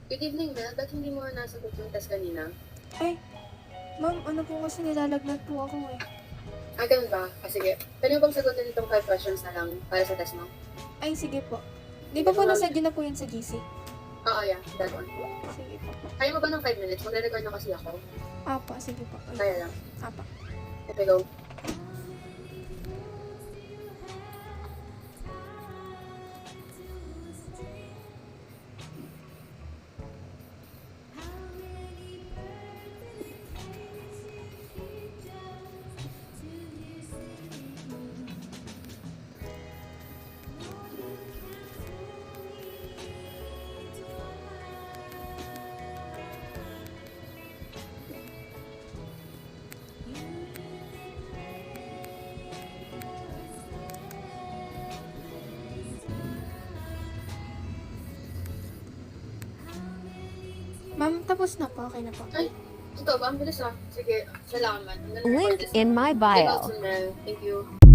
Good evening, Mel. Ba't hindi mo nasagot yung test kanina? Ay, ma'am, ano po kasi nilalagnat po ako eh. Ganun ba? Sige. Pwede mo bang sagutin itong 5 questions na lang para sa test mo? Ay, sige po. Di ba po nasa na po yun sa GC? Oo, yeah. That one. Sige po. Kaya mo ba ng 5 minutes? Magre-record na kasi ako. Apa, sige po. Kaya lang. Apa. Okay, go. Ma'am, tapos na po. Okay na po. Ay, totoo ba? Ang bilis ah. Sige, salamat. Link in my Bye, bio. Mel. Thank you.